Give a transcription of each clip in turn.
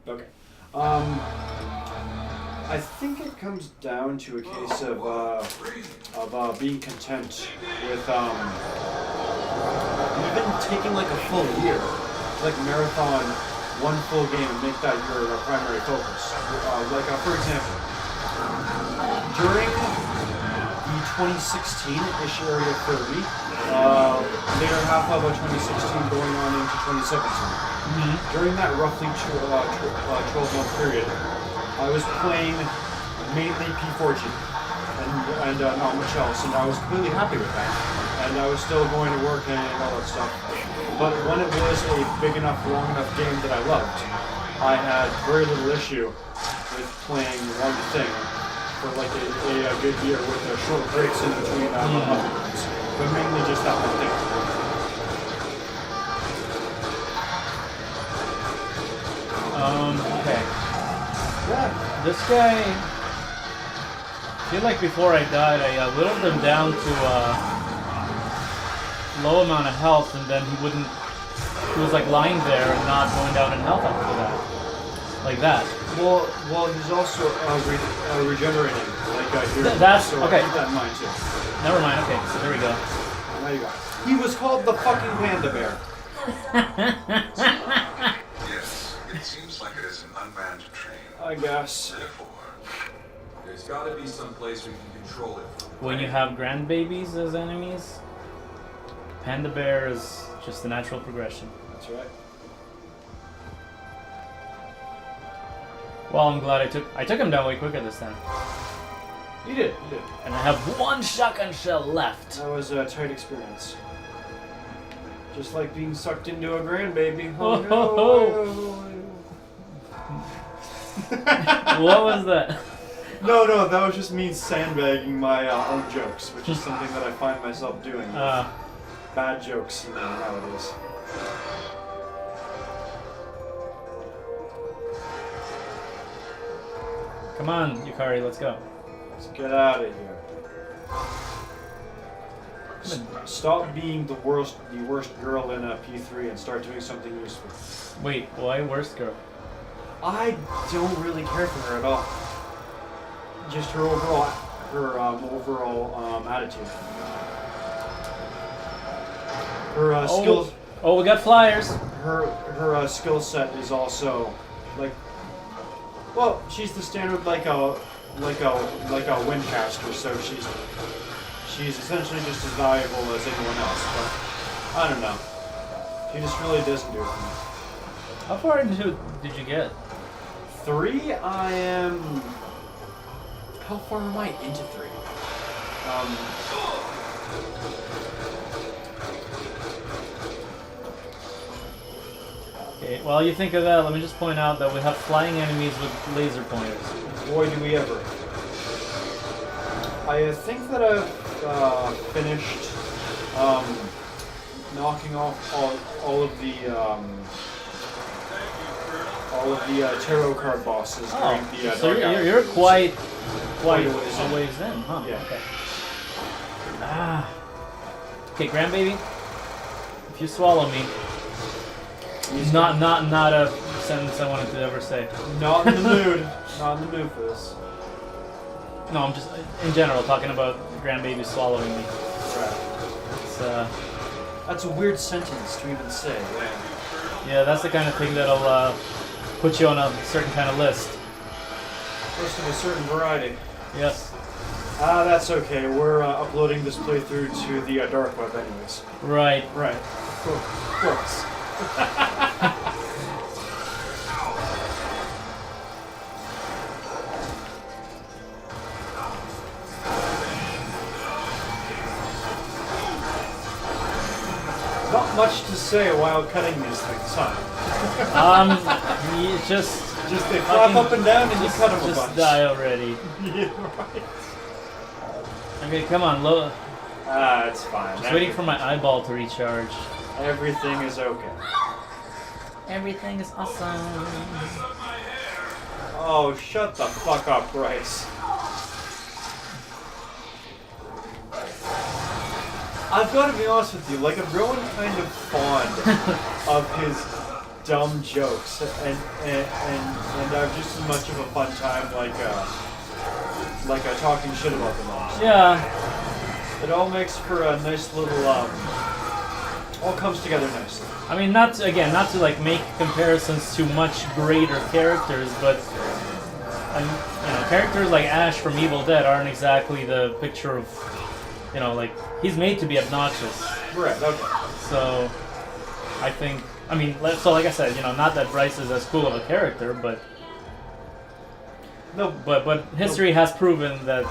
Okay. I think it comes down to a case of being content with even taking like a full year, like marathon one full game and make that your primary focus. For example, during the 2016-ish area for me, later half of 2016 going on into 2017. Mm-hmm. During that roughly 12-month period, I was playing mainly P4G and not much else, and I was completely happy with that. And I was still going to work and all that stuff. But when it was a big enough, long enough game that I loved, I had very little issue with playing one thing for like a good year with short breaks in between other games. But mainly just that one thing. Okay. Yeah, this guy, I feel like before I died, I whittled him down to a low amount of health, and then he was like lying there and not going down in health after that. Like that. Well, he's also regenerating. That's so okay. Keep that in mind too. Never mind. Okay, so there we go. Now you got it. He was called the fucking panda bear. Yes, it seems like it is an unmanned train. I guess. Therefore, there's got to be some place we can control it from. When you have grandbabies as enemies, panda bear is just the natural progression. That's right. Well, I'm glad I took him down way quicker this time. You did. And I have one shotgun shell left. That was a tight experience. Just like being sucked into a grandbaby. Oh, no. What was that? No, that was just me sandbagging my own jokes, which is something that I find myself doing. Bad jokes, nowadays. Come on, Yukari, let's go. Let's get out of here. Stop being the worst girl in a P3 and start doing something useful. Wait, why worst girl? I don't really care for her at all. Just her overall attitude. Her skills. Oh, we got flyers. Her skill set is also like. Well, she's the standard like a windcaster, so she's essentially just as valuable as anyone else. But I don't know. She just really doesn't do it for me. How far into did you get? 3, I am. How far am I into 3? Okay, while you think of that, let me just point out that we have flying enemies with laser pointers. Boy, do we ever. I think that I've finished knocking off all of the tarot card bosses during the so Dark you're Hours. quite a ways in. in, huh? Yeah. Okay. Okay, grandbaby, if you swallow me, not a sentence I wanted to ever say. Not in the mood. Not in the mood for this. No, I'm just in general talking about grandbaby swallowing me. Right. It's That's a weird sentence to even say. yeah, that's the kind of thing that'll put you on a certain kind of list. List of a certain variety. Yes. That's okay. We're uploading this playthrough to the dark web anyways. Right. Right. Of course. Not much to say while cutting these things, huh? You just they flap up and down and you cut them a bunch. Just die already. Yeah, right. Okay, come on, low. It's fine. Just waiting for my eyeball to recharge. Everything is okay. Everything is awesome. Oh, shut the fuck up, Bryce. I've got to be honest with you, like, I'm growing kind of fond of dumb jokes, and have just as much of a fun time talking shit about them all. Yeah. It all makes for a nice little all comes together nicely. I mean, not to like make comparisons to much greater characters, but characters like Ash from Evil Dead aren't exactly the picture of, like he's made to be obnoxious. Right. Okay. So, I think, like I said, not that Bryce is as cool of a character, but no, but history has proven that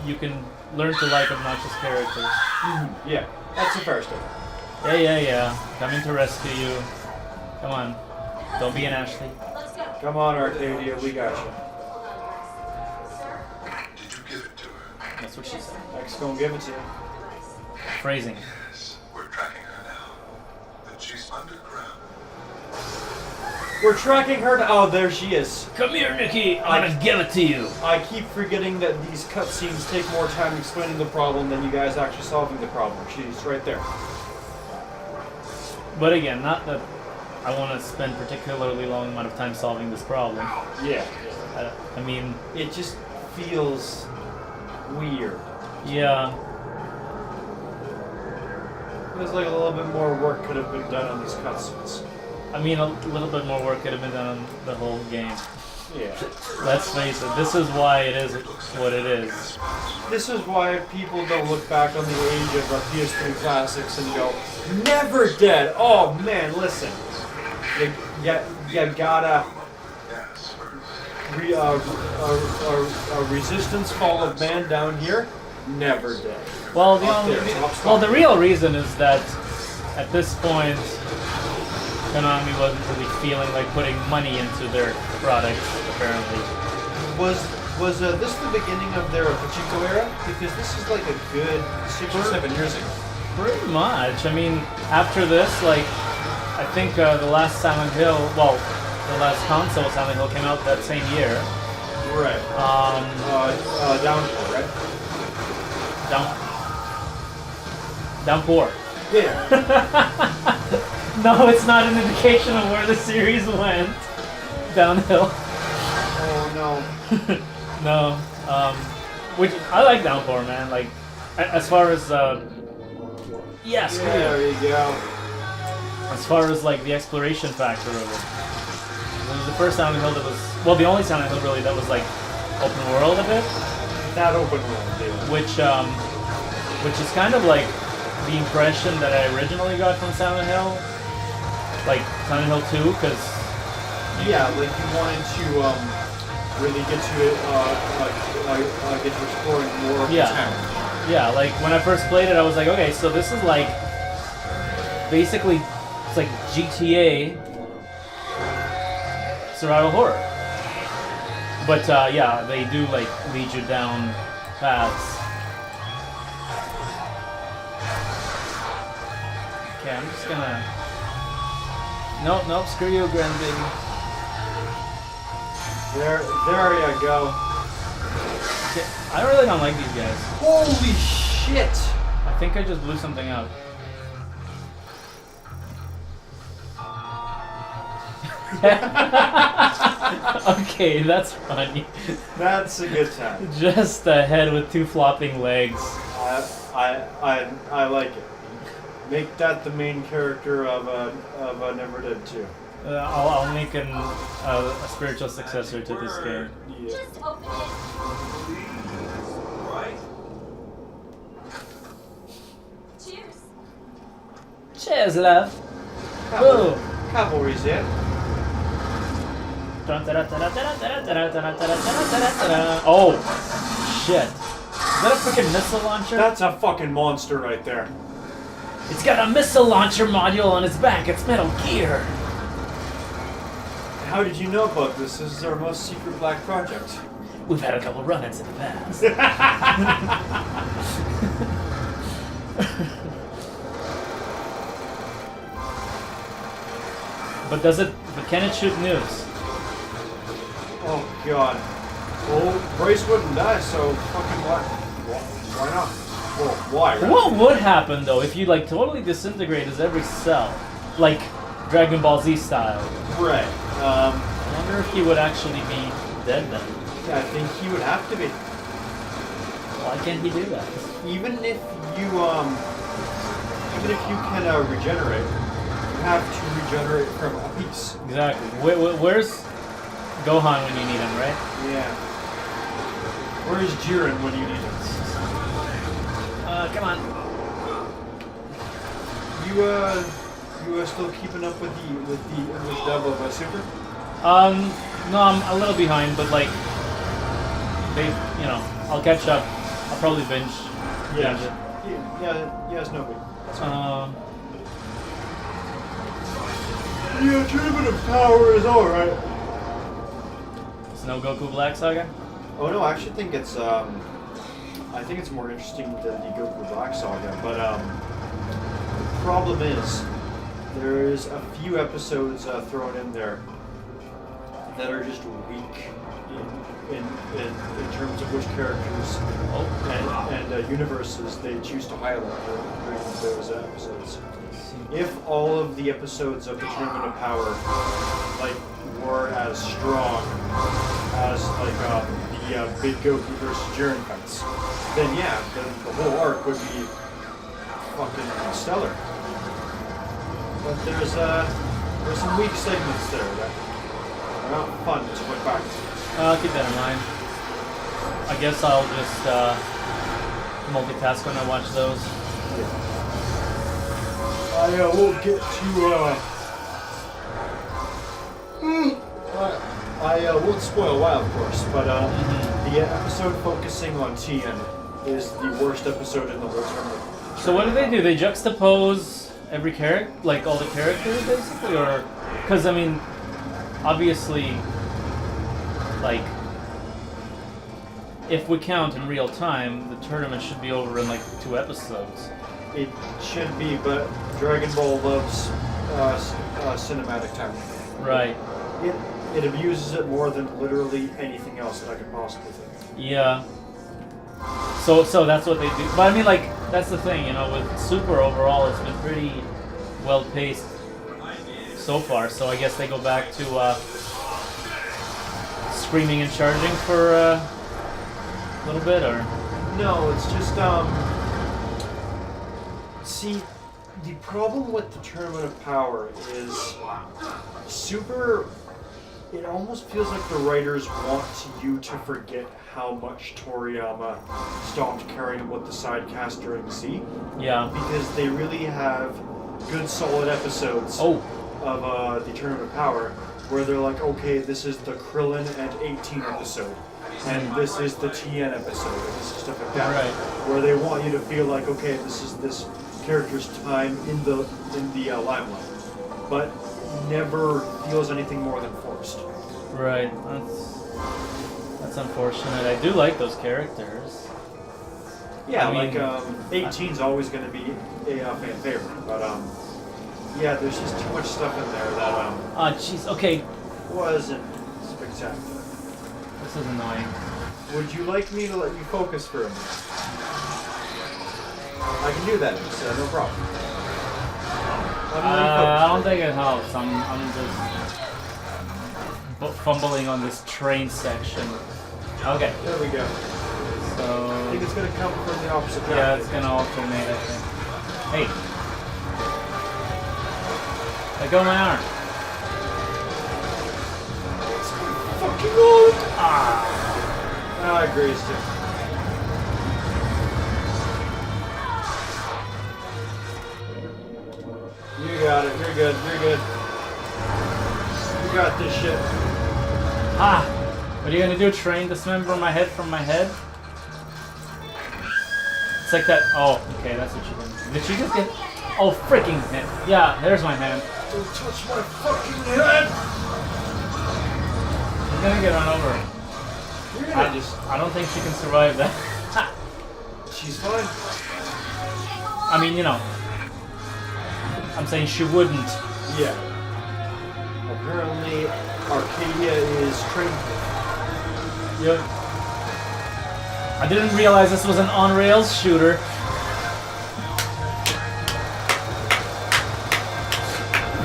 you can learn to like obnoxious characters. Mm-hmm. Yeah, that's the first thing. Yeah. Coming to rescue you. Come on. Don't be an Ashley. Come on, Arcadia, we got you. Did you give it to her? That's what she said. X gonna give it to you. Phrasing. Yes, we're tracking her now. But she's underground. We're tracking her to. Oh, there she is. Come here, Nikki. I'm gonna give it to you. I keep forgetting that these cutscenes take more time explaining the problem than you guys actually solving the problem. She's right there. But again, not that I want to spend particularly long amount of time solving this problem. Yeah. I mean, It just feels weird. yeah. Feels like a little bit more work could have been done on these cutscenes. I mean, a little bit more work could have been done on the whole game. Yeah. Let's face it, this is why it is what it is. This is why people don't look back on the age of PS3 classics and go, NeverDead! Oh man, listen. You gotta... A Resistance Fall of Man down here, NeverDead. Well, the real reason is that at this point, Konami wasn't really feeling like putting money into their products, apparently. Was this the beginning of their Pachinko era? Because this is like a good 6 or 7 years ago. Pretty much. I mean, after this, I think the last Silent Hill, the last console Silent Hill came out that same year. Right. Downpour, right? Downpour. Yeah. No, it's not an indication of where the series went. Downhill. Oh no. No. Which I like Downpour, man. Like, as far as yes. Yeah, there you go. As far as like the exploration factor of it, it was the first Silent Hill that was the only Silent Hill really that was like open world a bit. Not open world, dude. Which is kind of like the impression that I originally got from Silent Hill, like Silent Hill 2, because yeah, like you wanted to really get to exploring more of the town. Yeah, like when I first played it, I was like, okay, so this is like basically it's like GTA survival horror. But yeah, they do like lead you down paths. Okay, I'm just gonna. Nope, screw you, grandbaby. There you go. Okay, I really don't like these guys. Holy shit! I think I just blew something up. Okay, that's funny. That's a good time. Just a head with two flopping legs. I like it. Make that the main character of NeverDead 2. I'll make a spiritual successor to this game. Yeah. Just open it. Right? Cheers. Cheers, love. Whoa. Cavalry's in. Oh, shit. Is that a freaking missile launcher? That's a fucking monster right there. It's got a missile launcher module on its back. It's Metal Gear. How did you know about this? This is our most secret black project. We've had a couple run-ins in the past. But can it shoot news? Oh god. Well, Bryce wouldn't die, so fucking why not? Well, why? Right? What would happen though if you like totally disintegrate his every cell? Like Dragon Ball Z style. Right. I wonder if he would actually be dead then. Yeah, I think he would have to be. Why can't he do that? Even if you can regenerate, you have to regenerate from a piece. Exactly. Where's Gohan when you need him, right? Yeah. Where is Jiren when you need him? Come on. You still keeping up with the English dub of Super? No, I'm a little behind, but like, I'll catch up. I'll probably binge. Yeah. binge it. Yeah, it's no big. Yeah, Tournament of Power is alright. It's no Goku Black Saga? Oh no, I actually think it's I think it's more interesting than the Goku Black Saga, but the problem is there's a few episodes thrown in there that are just weak in terms of which characters and universes they choose to highlight during those episodes. If all of the episodes of the Tournament of Power were as strong as the Big Goku versus Jiren fights, then yeah, the whole arc would be fucking stellar. But there's some weak segments there that are not fun to put back. I'll keep that in mind. I guess I'll just multitask when I watch those. Yeah. I won't get to I won't spoil why, of course, but the episode focusing on Tien is the worst episode in the whole tournament. So what do? They juxtapose every character, like all the characters, basically, or because I mean, obviously, like if we count in real time, the tournament should be over in like 2 episodes. It should be, but Dragon Ball loves cinematic time. Right. It abuses it more than literally anything else that I could possibly think. Yeah. So that's what they do. But I mean, like, that's the thing, with Super overall, it's been pretty well paced so far. So I guess they go back to screaming and charging for a little bit, or no? It's just see, the problem with the Tournament of Power is Super. It almost feels like the writers want you to forget how much Toriyama stopped caring about the side cast during Z. yeah. Because they really have good, solid episodes of the Tournament of Power where they're like, okay, this is the Krillin and 18 episode, and this is the Tien episode, and this is stuff like that. Right. Where they want you to feel like, okay, this is this character's time in the limelight, but never feels anything more than forced. Right. That's unfortunate. I do like those characters. Yeah, I mean, 18's always going to be a fan favorite, but yeah, there's just too much stuff in there that jeez. Okay. wasn't spectacular. This is annoying. Would you like me to let you focus for a minute? I can do that, so no problem. I don't think it helps. I'm just fumbling on this train section. Okay. There we go. So I think it's going to come from the opposite yeah, direction. it's gonna alternate. I think. Hey, let go of my arm. It's fucking old! Ah. I agree, too. You got it. You're good. You're good. You got this shit. Ah. What are you gonna do? Train dismember my head from my head? It's like that. Oh, okay, that's what you did. Did you just get? Oh, freaking hit. Yeah, there's my hand. Don't touch my fucking head! She's gonna get run over. You're gonna just... I don't think she can survive that. She's fine. I mean, I'm saying she wouldn't. Yeah. Apparently, Arcadia is trained. Yep. I didn't realize this was an on-rails shooter.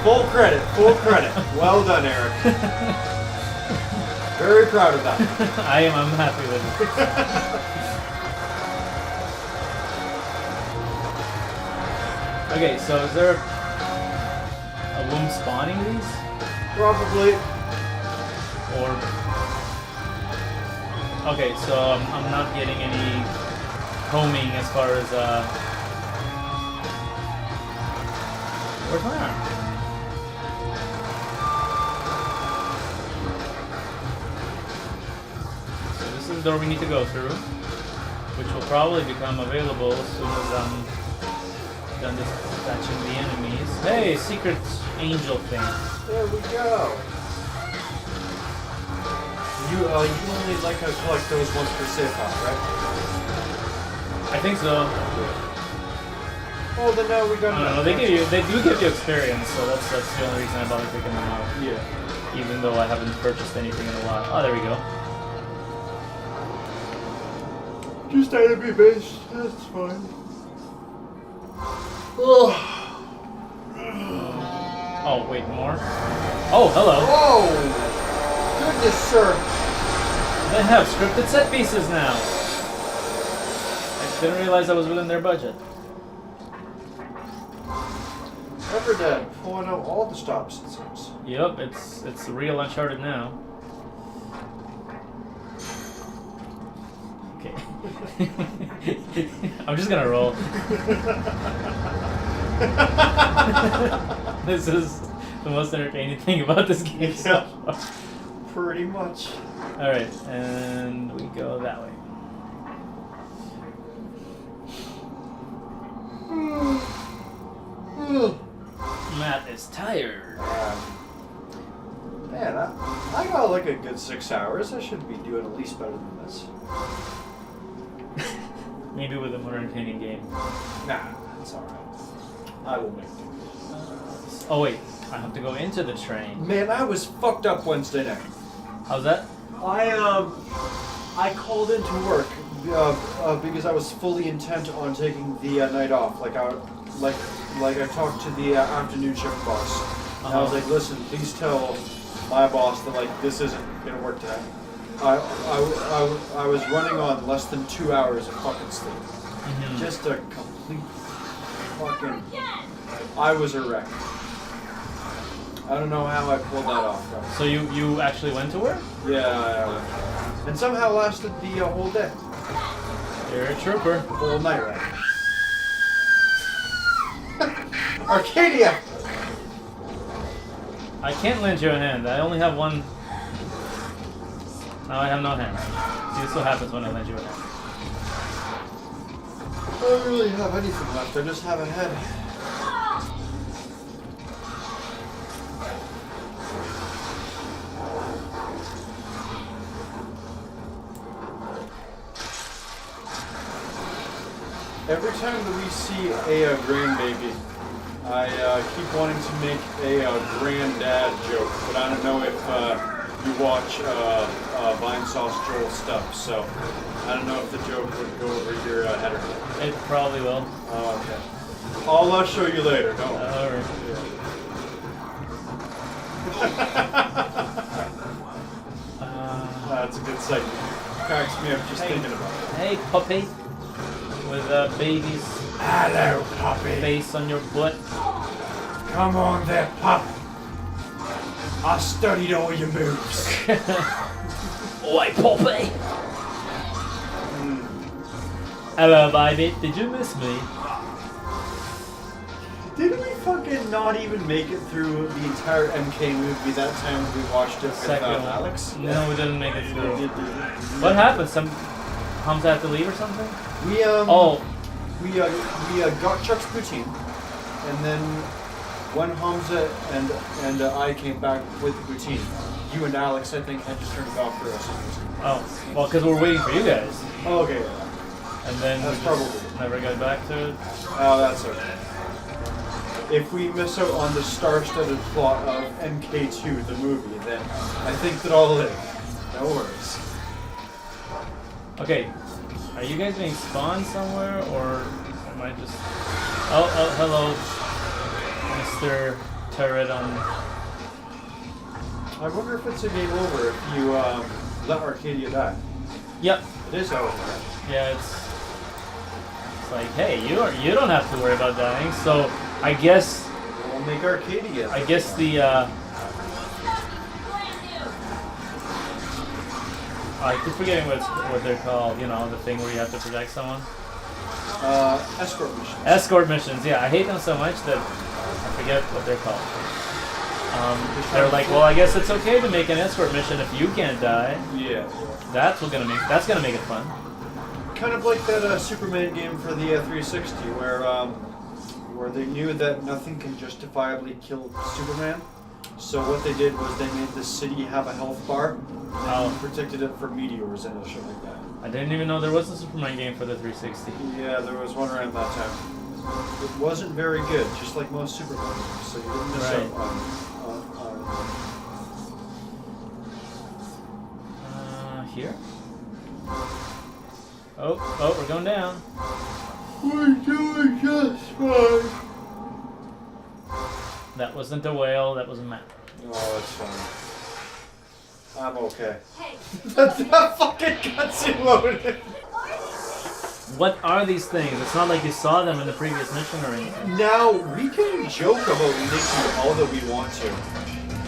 Full credit, full credit. Well done, Eric. Very proud of that. I'm happy with it. Okay, so is there a womb spawning these? Probably. Or... Okay, so I'm not getting any homing as far as, Where's my arm? So this is the door we need to go through, which will probably become available as soon as I'm done dispatching the enemies. Hey, secret angel thing. There we go. You only like to collect those ones per safe house, right? I think so. Oh, then now we got. No, they do give you experience, so that's the only reason I bother picking them out. Yeah. Even though I haven't purchased anything in a while. Oh, there we go. Just enemy base. That's fine. Oh, wait, more? Oh, hello. Oh, goodness, sir. They have scripted set pieces now. I didn't realize I was within their budget. NeverDead pulling out all the stops, it seems. Yep, it's real Uncharted now. Okay. I'm just gonna roll. This is the most entertaining thing about this game so far. Pretty much. Alright, and we go that way. Matt is tired. Man, I got like a good 6 hours. I should be doing at least better than this. Maybe with a more entertaining game. Nah, it's alright. I will make do. Oh wait, I have to go into the train. Man, I was fucked up Wednesday night. How's that? I called into work because I was fully intent on taking the night off. Like I talked to the afternoon shift boss. And I was like, listen, please tell my boss that like this isn't gonna work tonight. I was running on less than 2 hours of fucking sleep. Mm-hmm. Just a complete fucking. I was a wreck. I don't know how I pulled that off, though. So you actually went to work? Yeah, I went. And somehow lasted the whole day. You're a trooper. Whole night, right? Arcadia! I can't lend you a hand. I only have one. Now I have no hand. See, this is what happens when I lend you a hand. I don't really have anything left. I just have a head. Every time that we see a grandbaby, I keep wanting to make a granddad joke, but I don't know if you watch Vine Sauce Joel stuff, so I don't know if the joke would go over your head or not. It probably will. Oh, okay. I'll show you later, don't worry. Alright. That's a good segment. Cracks me up just thinking about it. Hey, puppy. With a baby's Hello, puppy. face on your butt. Come on there, pup. I studied all your moves. Oi, puppy. Hello, baby. Did you miss me? Didn't we fucking not even make it through the entire MK movie that time we watched it with Alex? No, we didn't make it through. We What happened? Some Hamza had to leave or something? We got Chuck's poutine, and then when Hamza and I came back with the poutine, you and Alex, I think, had just turned it off for us. Oh, well, because we're waiting for you guys. Oh, okay. And then That's we probably just never got back to it. Oh, that's okay. If we miss out on the star-studded plot of MK2, the movie, then I think that I'll live. No worries. Okay, are you guys being spawned somewhere, or am I just... Oh, hello, Mr. turret on. I wonder if it's a game over if you let Arcadia die. Yep. It is over. Yeah, it's like, hey, you don't have to worry about dying. So I guess We'll make Arcadia. I guess the I keep forgetting what they're called. You know, the thing where you have to protect someone. Escort mission. Escort missions. Yeah, I hate them so much that I forget what they're called. They're like, well, I guess it's okay to make an escort mission if you can't die. Yeah. That's gonna make it fun. Kind of like that Superman game for the 360, where they knew that nothing can justifiably kill Superman. So what they did was they made the city have a health bar and protected it from meteors and shit like that. I didn't even know there was a Superman game for the 360. Yeah, there was one around that time. It wasn't very good, just like most Superman games, so you didn't miss Right. out on Here? Oh, we're going down. We're doing just fine. That wasn't a whale, that was a map. Oh, it's fine. I'm okay. Hey. That fucking cutscene loaded. What are these things? It's not like you saw them in the previous mission or anything. Now, we can joke about Nikki all that we want to,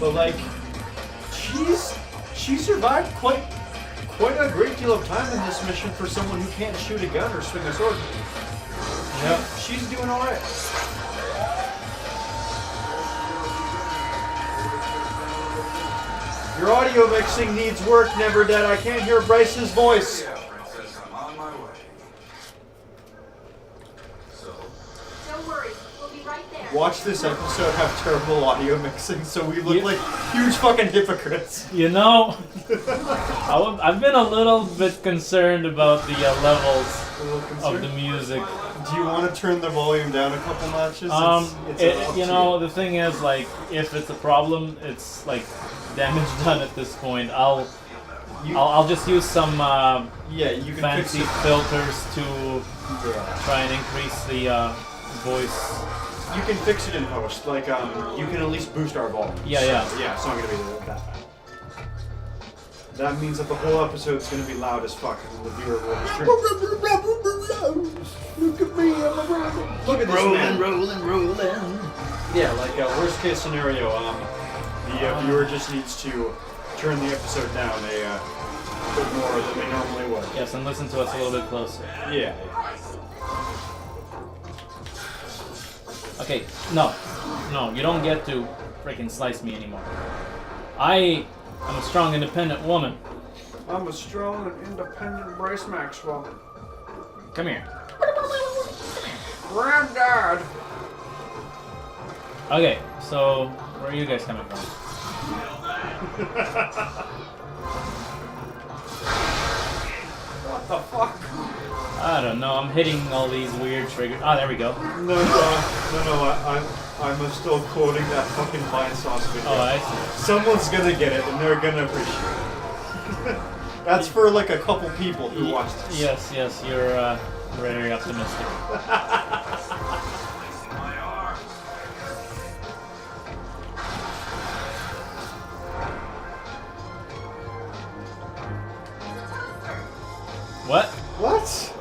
but like, she survived quite a great deal of time in this mission for someone who can't shoot a gun or swing a sword. Yep. She's doing alright. Your audio mixing needs work, NeverDead. I can't hear Bryce's voice. Yeah, Princess, I'm on my way. So, Don't worry, we'll be right there. Watch this episode have terrible audio mixing, so we look like huge fucking hypocrites. You know, I've been a little bit concerned about the levels A little of concerned. the music. Do you want to turn the volume down a couple notches? It's up You to know, the thing is, like, if it's a problem, it's like damage done at this point. I'll just use some Yeah, you can fancy fix it. filters to Yeah. try and increase the voice. You can fix it in post. Like, you can at least boost our volume. Yeah, So, yeah. yeah, it's not gonna be that bad. That means that the whole episode's gonna be loud as fuck, and the viewer will just look at me, I'm a robot. Look at this man. rolling. Yeah, like worst case scenario, the viewer just needs to turn the episode down a bit more than they normally would. Yes, and listen to us a little bit closer. Yeah. Okay, no, you don't get to freaking slice me anymore. I am a strong, independent woman. I'm a strong and independent Bryce Maxwell. Come here. Granddad! Okay, so where are you guys coming from? What the fuck? I don't know. I'm hitting all these weird triggers. Ah, there we go. No, I'm still quoting that fucking Vine Sauce video. Oh, I see. Someone's gonna get it, and they're gonna appreciate it. That's for like a couple people who watch this. Yes, you're very optimistic. my arm. What? What?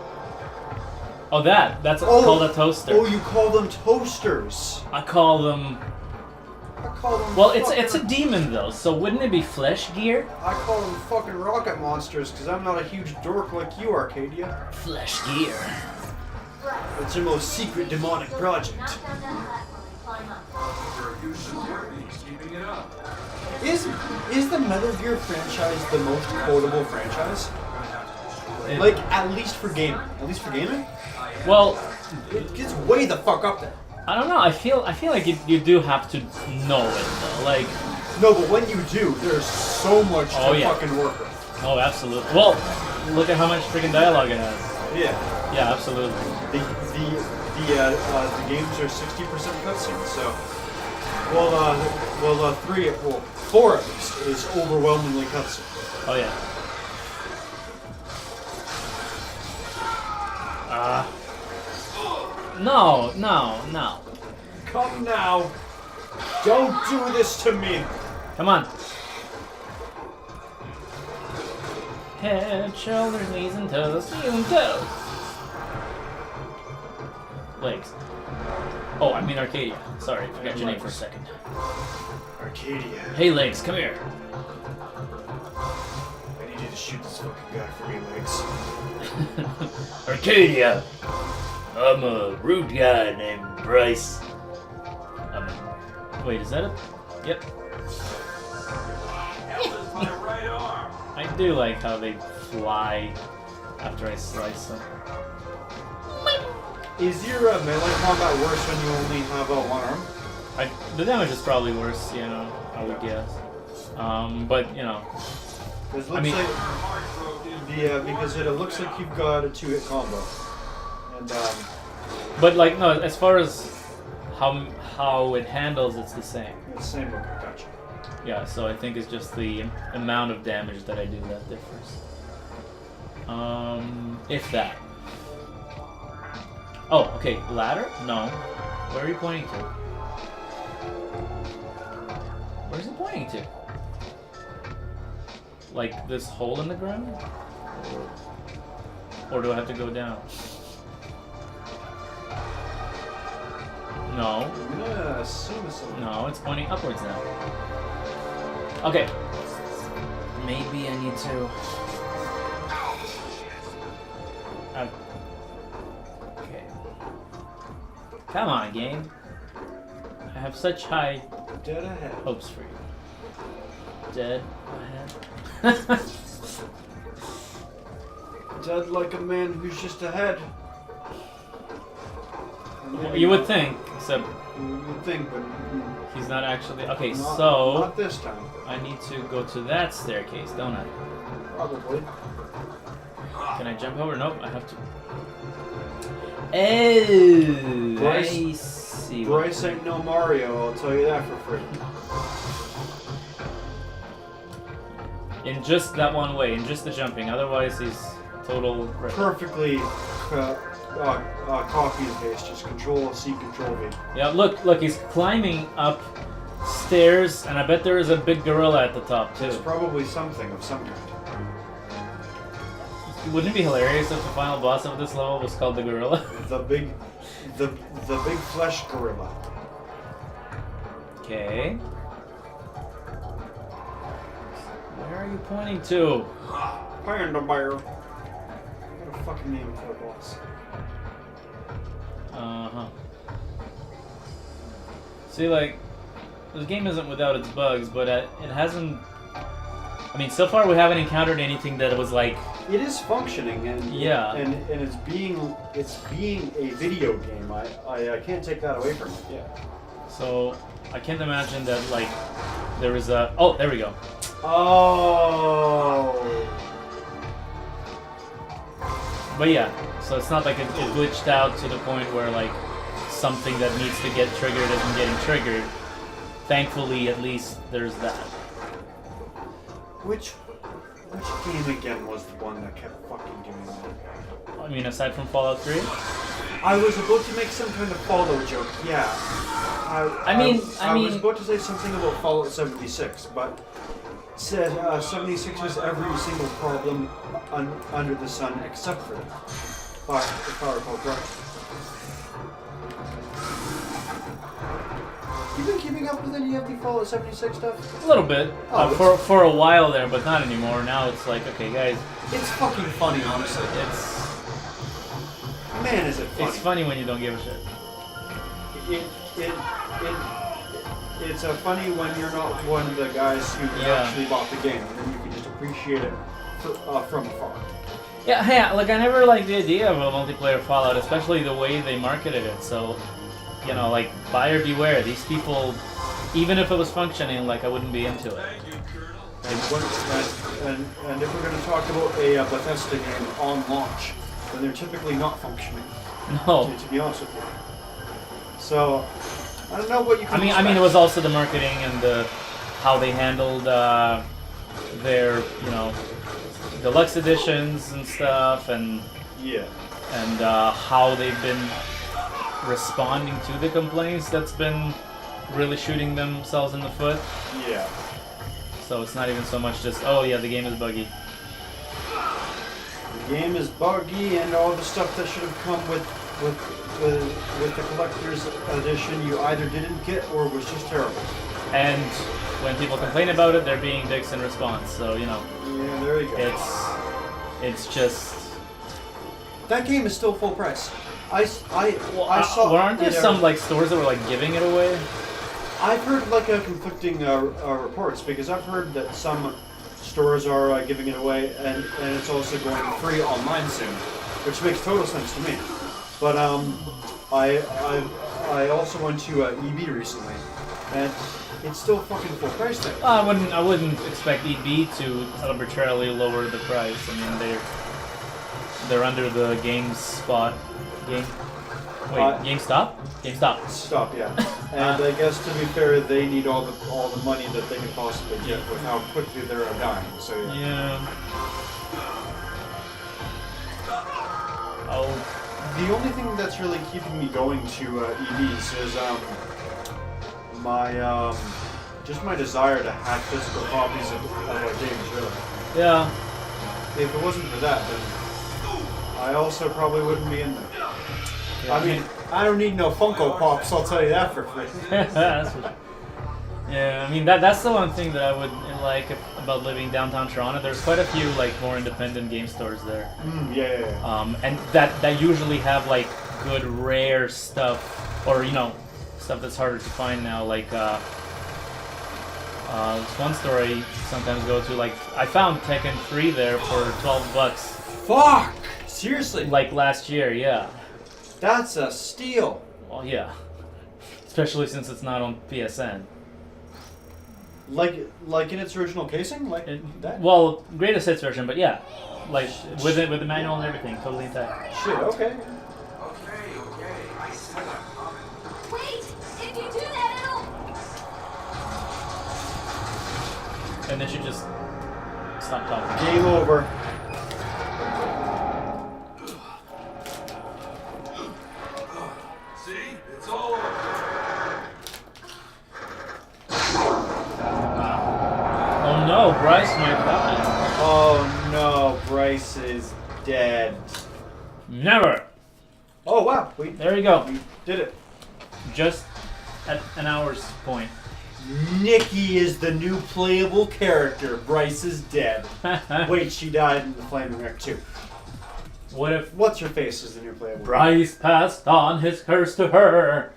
Oh, that's called a toaster. Oh, you call them toasters. I call them. I call them. Well, it's a demon though, so wouldn't it be flesh gear? I call them fucking rocket monsters because I'm not a huge dork like you, Arcadia. Flesh gear. It's your most secret demonic project. Knock down that platform and climb up. There are huge support beams keeping it up. Is the Metal Gear franchise the most quotable franchise? It- Like, at least for gaming. At least for gaming? Well, It gets way the fuck up there. I don't know. I feel like you do have to know it though. Like, No, but when you do, there's so much Oh, to yeah. fucking work with. oh, absolutely. Well, look at how much freaking dialogue it has. Yeah. Yeah, absolutely. The games are 60% cutscenes, so four at least is overwhelmingly cutscene. Oh yeah. No. Come now. Don't do this to me! Come on. Head, shoulders, knees, and toes. Knees and toes. Legs. Oh, I mean Arcadia. Sorry, forgot your name for a second. Arcadia. Hey, Legs, come here. I need you to shoot this fucking guy for me, Legs. Arcadia. I'm a rude guy named Bryce. Wait, is that it? Yep. Hell is my right arm. I do like how they fly after I slice them. Is your melee combat worse when you only have one arm? The damage is probably worse, you know, I would guess. But, you know. Because it looks like because it looks like you've got a 2-hit combo. And But like no, as far as how it handles, it's the same. it's the same. Okay, gotcha. Yeah, so I think it's just the amount of damage that I do that differs. If that. Oh, okay, ladder? No. Where are you pointing to? Where's it pointing to? Like this hole in the ground? Or do I have to go down? No. I'm gonna assume it's something. No, it's pointing upwards now. Okay. Maybe I need to... Okay. Come on, game. I have such high Dead ahead. hopes for you. Dead ahead. Dead like a man who's just ahead. You would think, except You would think, but he's not actually... Okay, not, so... not this time. I need to go to that staircase, don't I? Probably. Can I jump over? Nope, I have to... Oh, Bryce- I see. Bryce ain't no Mario, I'll tell you that for free. In just that one way, in just the jumping. Otherwise, he's total... rip. Perfectly copy and paste. Just Control C, Control V. Yeah, look, he's climbing up stairs, and I bet there is a big gorilla at the top, too. It's probably something of some kind. Wouldn't it be hilarious if the final boss of this level was called the gorilla? The big flesh gorilla. Okay. Where are you pointing to? Panda Bear. What a fucking name for a boss. Uh-huh. See, like, this game isn't without its bugs, but it hasn't... I mean, so far we haven't encountered anything that was like... It is functioning, and Yeah. and it's being a video game. I can't take that away from it. Yeah. So, I can't imagine that, like, there is a... Oh, there we go. Oh. But yeah, so it's not like it glitched out to the point where, like, something that needs to get triggered isn't getting triggered. Thankfully, at least, there's that. Which game again was the one that kept fucking doing that? I mean, aside from Fallout 3? I was about to make some kind of Fallout joke, yeah. I was about to say something about Fallout 76, but said 76 has every single problem under the sun except for that. If I recall correctly. You been keeping up with any of the Fallout 76 stuff? A little bit. Oh, for a while there, but not anymore. Now it's like, okay, guys, It's fucking funny, honestly. Man, is it funny. it's funny when you don't give a shit. It's funny when you're not one of the guys who actually bought the game, and then you can just appreciate it from afar. Yeah, like I never liked the idea of a multiplayer Fallout, especially the way they marketed it. So, you know, like buyer beware. These people, even if it was functioning, like I wouldn't be into it. Thank you, Colonel. And if we're going to talk about a Bethesda game on launch, then they're typically not functioning. No. To be honest with you. So I don't know what you can. I mean, it was also the marketing and how they handled their, you know, deluxe editions and stuff, and and how they've been responding to the complaints that's been really shooting themselves in the foot. Yeah. So it's not even so much just, oh yeah, the game is buggy. The game is buggy, and all the stuff that should have come with the collector's edition you either didn't get or was just terrible. And when people complain about it, they're being dicks in response. So, you know. Yeah, there you go. It's just... That game is still full price. I saw... Well, aren't there some like stores that were like giving it away? I've heard like a conflicting reports, because I've heard that some stores are giving it away, and it's also going free online soon, which makes total sense to me. But I also went to EB recently, and it's still fucking full price there. I wouldn't expect EB to arbitrarily lower the price. I mean, they're under the GameSpot. GameStop? GameStop. Stop, yeah. And I guess to be fair, they need all the money that they can possibly get with how quickly they're dying. So yeah. Oh. The only thing that's really keeping me going to EVs is my desire to have physical copies of games. Really. Yeah. If it wasn't for that, then I also probably wouldn't be in there. Yeah. I mean, I don't need no Funko Pops, I'll tell you that for free. Yeah, I mean, that's the one thing that I would like about living downtown Toronto. There's quite a few like more independent game stores there. Yeah. And that usually have like good rare stuff, or you know, stuff that's harder to find now. Like this one store I sometimes go to. Like I found Tekken 3 there for $12. Fuck! Seriously? Like last year, yeah. That's a steal. Well, yeah. Especially since it's not on PSN. Like in its original casing, like that. Well, greatest hits version, but yeah, like with the manual and everything, totally intact. Shit. Okay. Okay. I said I'm coming. Wait! If you do that, it'll... And then she just stop talking. Game over. See? It's all over. Oh no, Bryce might die. Oh no, Bryce is dead. Never. Oh wow, There you go. we did it. Just at an hour's point. Nikki is the new playable character. Bryce is dead. Wait, she died in the Flaming Wreck too. What if What's her face is the new playable? Bryce passed on his curse to her?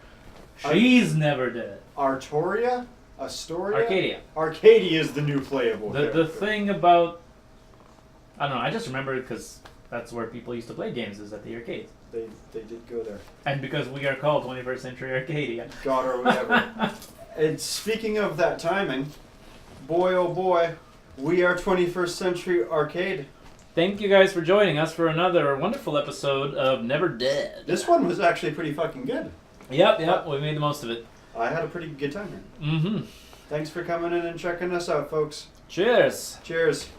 She's never dead. Artoria? Astoria? Arcadia. Arcadia is the new playable character. The thing about... I don't know, I just remember it because that's where people used to play games, is at the arcades. They did go there. And because we are called 21st Century Arcadia. God or whatever. And speaking of that timing, boy oh boy, we are 21st Century Arcade. Thank you guys for joining us for another wonderful episode of NeverDead. This one was actually pretty fucking good. Yep, we made the most of it. I had a pretty good time here. Mm-hmm. Thanks for coming in and checking us out, folks. Cheers. Cheers.